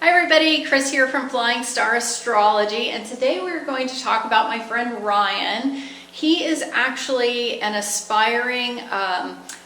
Hi everybody, Chris here from Flying Star Astrology, and today we're going to talk about my friend Ryan. He is actually an aspiring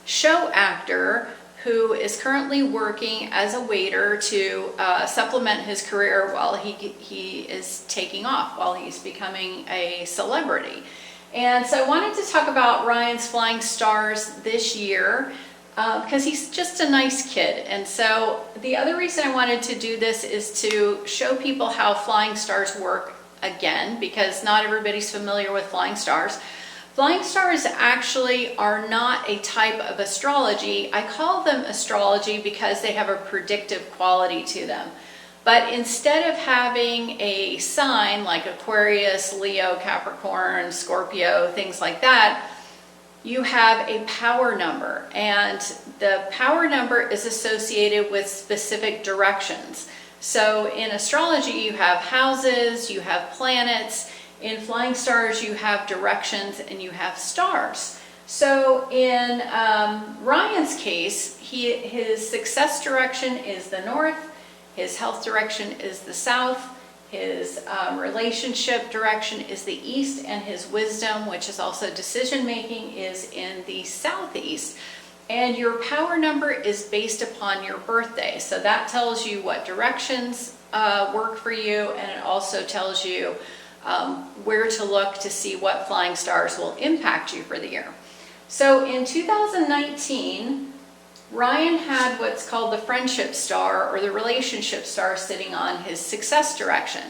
show actor who is currently working as a waiter to supplement his career while he is taking off, while he's becoming a celebrity. And so I wanted to talk about Ryan's flying stars this year because he's just a nice kid. And so the other reason I wanted to do this is to show people how flying stars work again, because not everybody's familiar with flying stars. Flying stars actually are not a type of astrology. I call them astrology because they have a predictive quality to them. But instead of having a sign like Aquarius, Leo, Capricorn, Scorpio, things like that, you have a power number, and the power number is associated with specific directions. So in astrology, you have houses, you have planets. In flying stars, you have directions and you have stars. So in Ryan's case, his success direction is the north, his health direction is the south, his relationship direction is the east, and his wisdom, which is also decision making, is in the southeast. And your power number is based upon your birthday. So that tells you what directions work for you, and it also tells you where to look to see what flying stars will impact you for the year. So in 2019, Ryan had what's called the friendship star or the relationship star sitting on his success direction.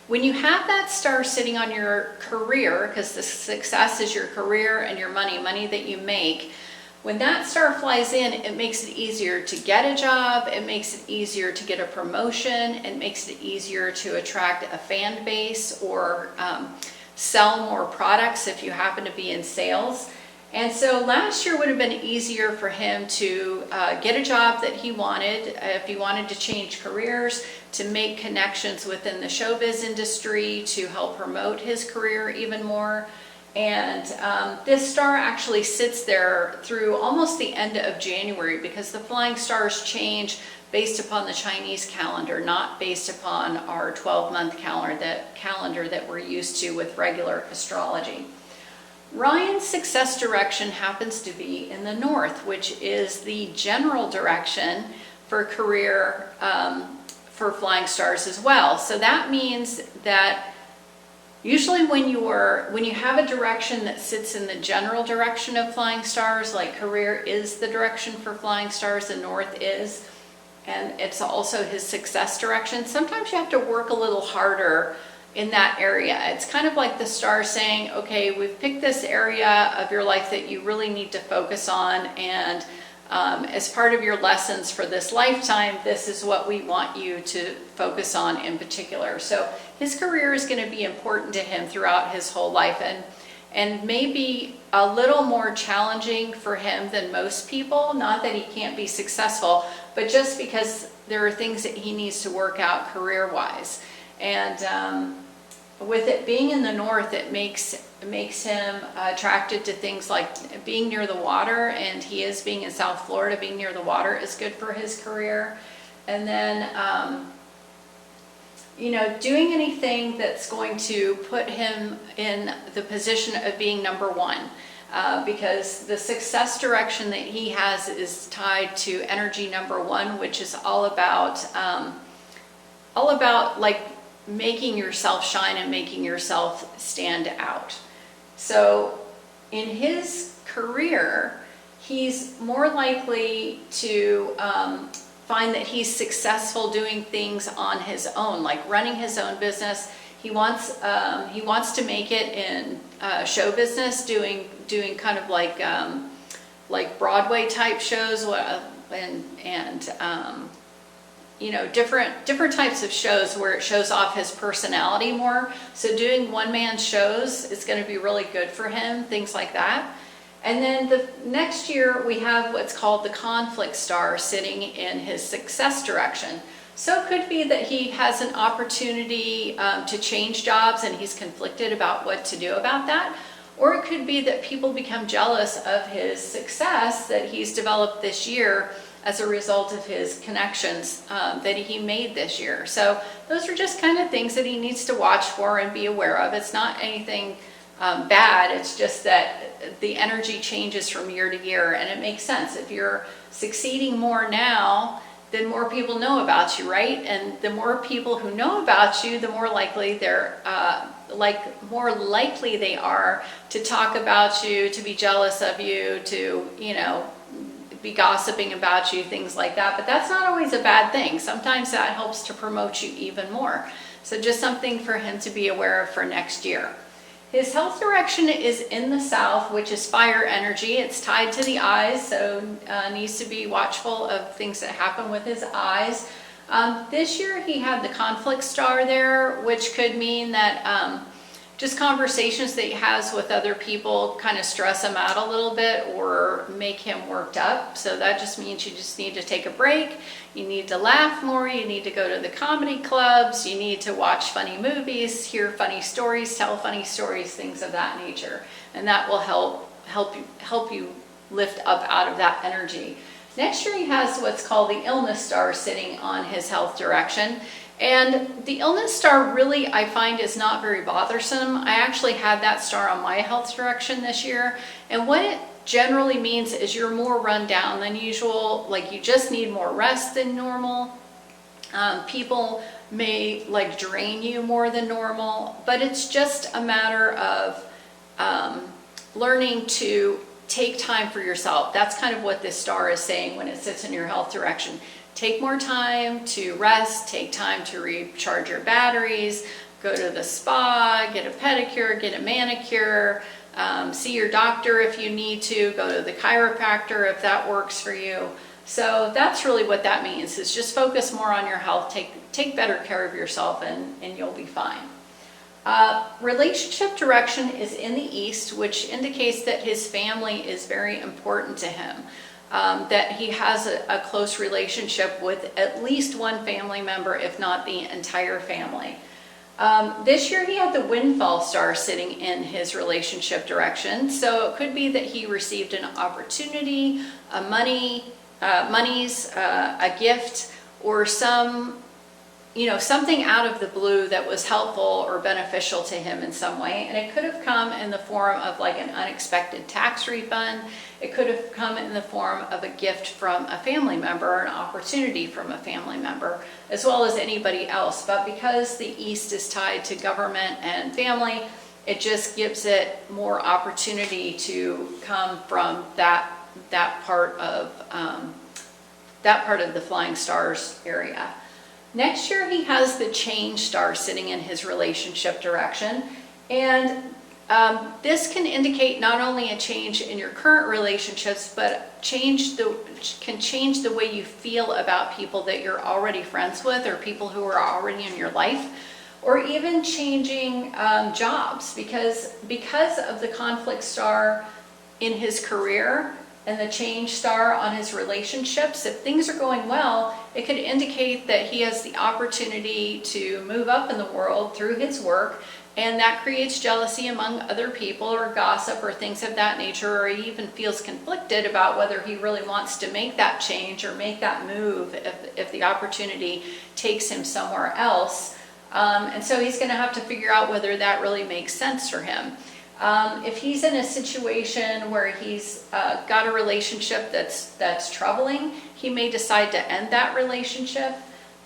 When you have that star sitting on your career, because the success is your career and your money that you make, when that star flies in, it makes it easier to get a job, it makes it easier to get a promotion, it makes it easier to attract a fan base or sell more products if you happen to be in sales. And so last year would have been easier for him to get a job that he wanted, if he wanted to change careers, to make connections within the showbiz industry, to help promote his career even more. And this star actually sits there through almost the end of January, because the flying stars change based upon the Chinese calendar, not based upon our 12-month calendar that we're used to with regular astrology. Ryan's success direction happens to be in the north, which is the general direction for career for flying stars as well. So that means that usually when you have a direction that sits in the general direction of flying stars, like career is the direction for flying stars, the north is, and it's also his success direction, sometimes you have to work a little harder in that area. It's kind of like the star saying, okay, we've picked this area of your life that you really need to focus on, and as part of your lessons for this lifetime, this is what we want you to focus on in particular. So his career is going to be important to him throughout his whole life, and maybe a little more challenging for him than most people. Not that he can't be successful, but just because there are things that he needs to work out career-wise. And with it being in the north, it makes him attracted to things like being near the water, and he is being in South Florida. Being near the water is good for his career. And then doing anything that's going to put him in the position of being number one, because the success direction that he has is tied to energy number one, which is all about like making yourself shine and making yourself stand out. So in his career, he's more likely to find that he's successful doing things on his own, like running his own business. He wants to make it in show business, doing kind of like Broadway type shows, different types of shows where it shows off his personality more. So doing one-man shows is going to be really good for him, things like that. And then the next year we have what's called the conflict star sitting in his success direction. So it could be that he has an opportunity to change jobs and he's conflicted about what to do about that. Or it could be that people become jealous of his success that he's developed this year, as a result of his connections that he made this year. So those are just kind of things that he needs to watch for and be aware of. It's not anything bad, it's just that the energy changes from year to year, and it makes sense. If you're succeeding more now, then more people know about you, right? And the more people who know about you, the more likely more likely they are to talk about you, to be jealous of you, to, be gossiping about you, things like that. But that's not always a bad thing. Sometimes that helps to promote you even more. So just something for him to be aware of for next year. His health direction is in the south, which is fire energy. It's tied to the eyes, so needs to be watchful of things that happen with his eyes. This year he had the conflict star there, which could mean that just conversations that he has with other people kind of stress him out a little bit or make him worked up. So that just means you just need to take a break. You need to laugh more. You need to go to the comedy clubs. You need to watch funny movies, hear funny stories, tell funny stories, things of that nature. And that will help you lift up out of that energy. Next year he has what's called the illness star sitting on his health direction. And the illness star really, I find, is not very bothersome. I actually had that star on my health direction this year. And what it generally means is you're more run down than usual, like you just need more rest than normal. People may drain you more than normal, but it's just a matter of learning to take time for yourself. That's kind of what this star is saying when it sits in your health direction. Take more time to rest, take time to recharge your batteries, go to the spa, get a pedicure, get a manicure, see your doctor if you need to, go to the chiropractor if that works for you. So that's really what that means, is just focus more on your health, take better care of yourself, and you'll be fine. Relationship direction is in the east, which indicates that his family is very important to him. That he has a close relationship with at least one family member, if not the entire family. This year he had the windfall star sitting in his relationship direction, so it could be that he received an opportunity, a gift, or something out of the blue that was helpful or beneficial to him in some way. And it could have come in the form of an unexpected tax refund. It could have come in the form of a gift from a family member, or an opportunity from a family member, as well as anybody else. But because the East is tied to government and family, it just gives it more opportunity to come from that part of the flying stars area. Next year he has the change star sitting in his relationship direction, and this can indicate not only a change in your current relationships, but can change the way you feel about people that you're already friends with, or people who are already in your life, or even changing jobs, because of the conflict star in his career and the change star on his relationships. If things are going well, it could indicate that he has the opportunity to move up in the world through his work, and that creates jealousy among other people, or gossip, or things of that nature, or he even feels conflicted about whether he really wants to make that change or make that move if the opportunity takes him somewhere else. And so he's going to have to figure out whether that really makes sense for him. If he's in a situation where he's got a relationship that's troubling, he may decide to end that relationship.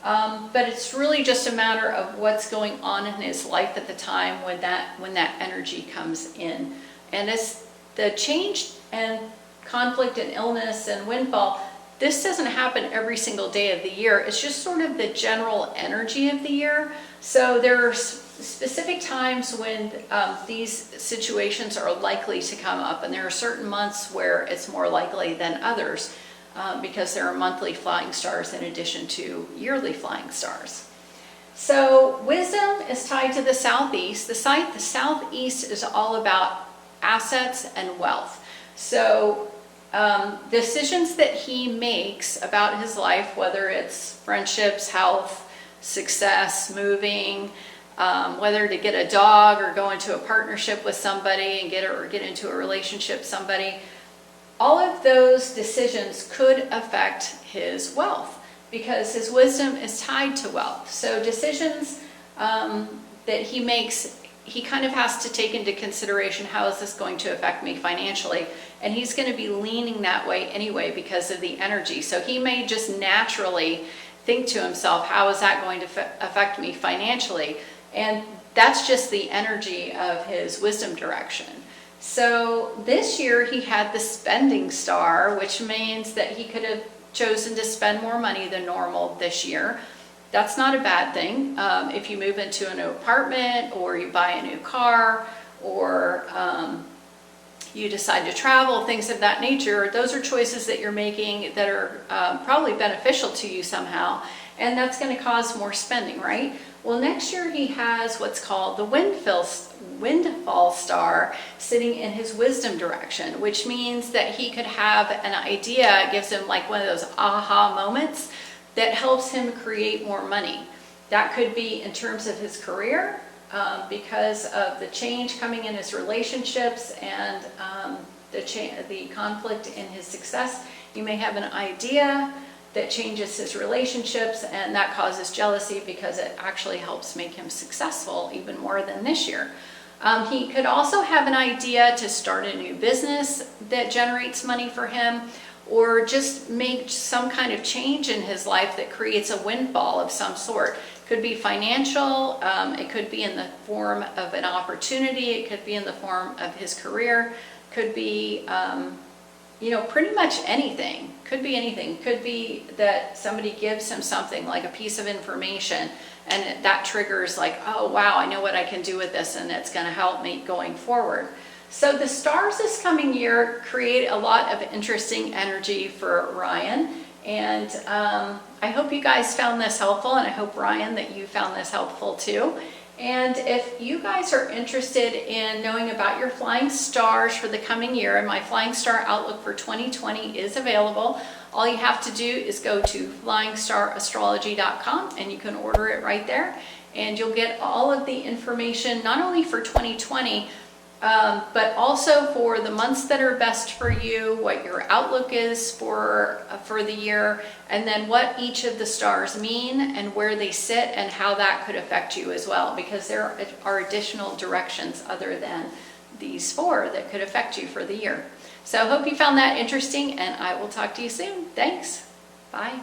But it's really just a matter of what's going on in his life at the time when that energy comes in. And as the change and conflict and illness and windfall, this doesn't happen every single day of the year. It's just sort of the general energy of the year. So there are specific times when these situations are likely to come up, and there are certain months where it's more likely than others, because there are monthly flying stars in addition to yearly flying stars. So wisdom is tied to the southeast. The southeast is all about assets and wealth. So decisions that he makes about his life, whether it's friendships, health, success, moving, whether to get a dog or go into a partnership with somebody and get into a relationship with somebody, all of those decisions could affect his wealth because his wisdom is tied to wealth. So decisions that he makes, he kind of has to take into consideration, how is this going to affect me financially? And he's going to be leaning that way anyway because of the energy. So he may just naturally think to himself, how is that going to affect me financially? And that's just the energy of his wisdom direction. So this year he had the spending star, which means that he could have chosen to spend more money than normal this year. That's not a bad thing. If you move into a new apartment, or you buy a new car, or you decide to travel, things of that nature, those are choices that you're making that are probably beneficial to you somehow, and that's going to cause more spending, right? Well, next year he has what's called the windfall star sitting in his wisdom direction, which means that he could have an idea, it gives him like one of those aha moments that helps him create more money. That could be in terms of his career, because of the change coming in his relationships and the conflict in his success. You may have an idea that changes his relationships, and that causes jealousy because it actually helps make him successful even more than this year. He could also have an idea to start a new business that generates money for him, or just make some kind of change in his life that creates a windfall of some sort. Could be financial, it could be in the form of an opportunity, it could be in the form of his career, could be pretty much anything. Could be anything. Could be that somebody gives him something like a piece of information, and that triggers like, oh wow, I know what I can do with this, and it's going to help me going forward. So the stars this coming year create a lot of interesting energy for Ryan, and I hope you guys found this helpful, and I hope, Ryan, that you found this helpful too. And if you guys are interested in knowing about your flying stars for the coming year, and my flying star outlook for 2020 is available, all you have to do is go to flyingstarastrology.com and you can order it right there, and you'll get all of the information not only for 2020 but also for the months that are best for you, what your outlook is for the year, and then what each of the stars mean and where they sit and how that could affect you as well, because there are additional directions other than these 4 that could affect you for the year. So I hope you found that interesting, and I will talk to you soon. Thanks. Bye.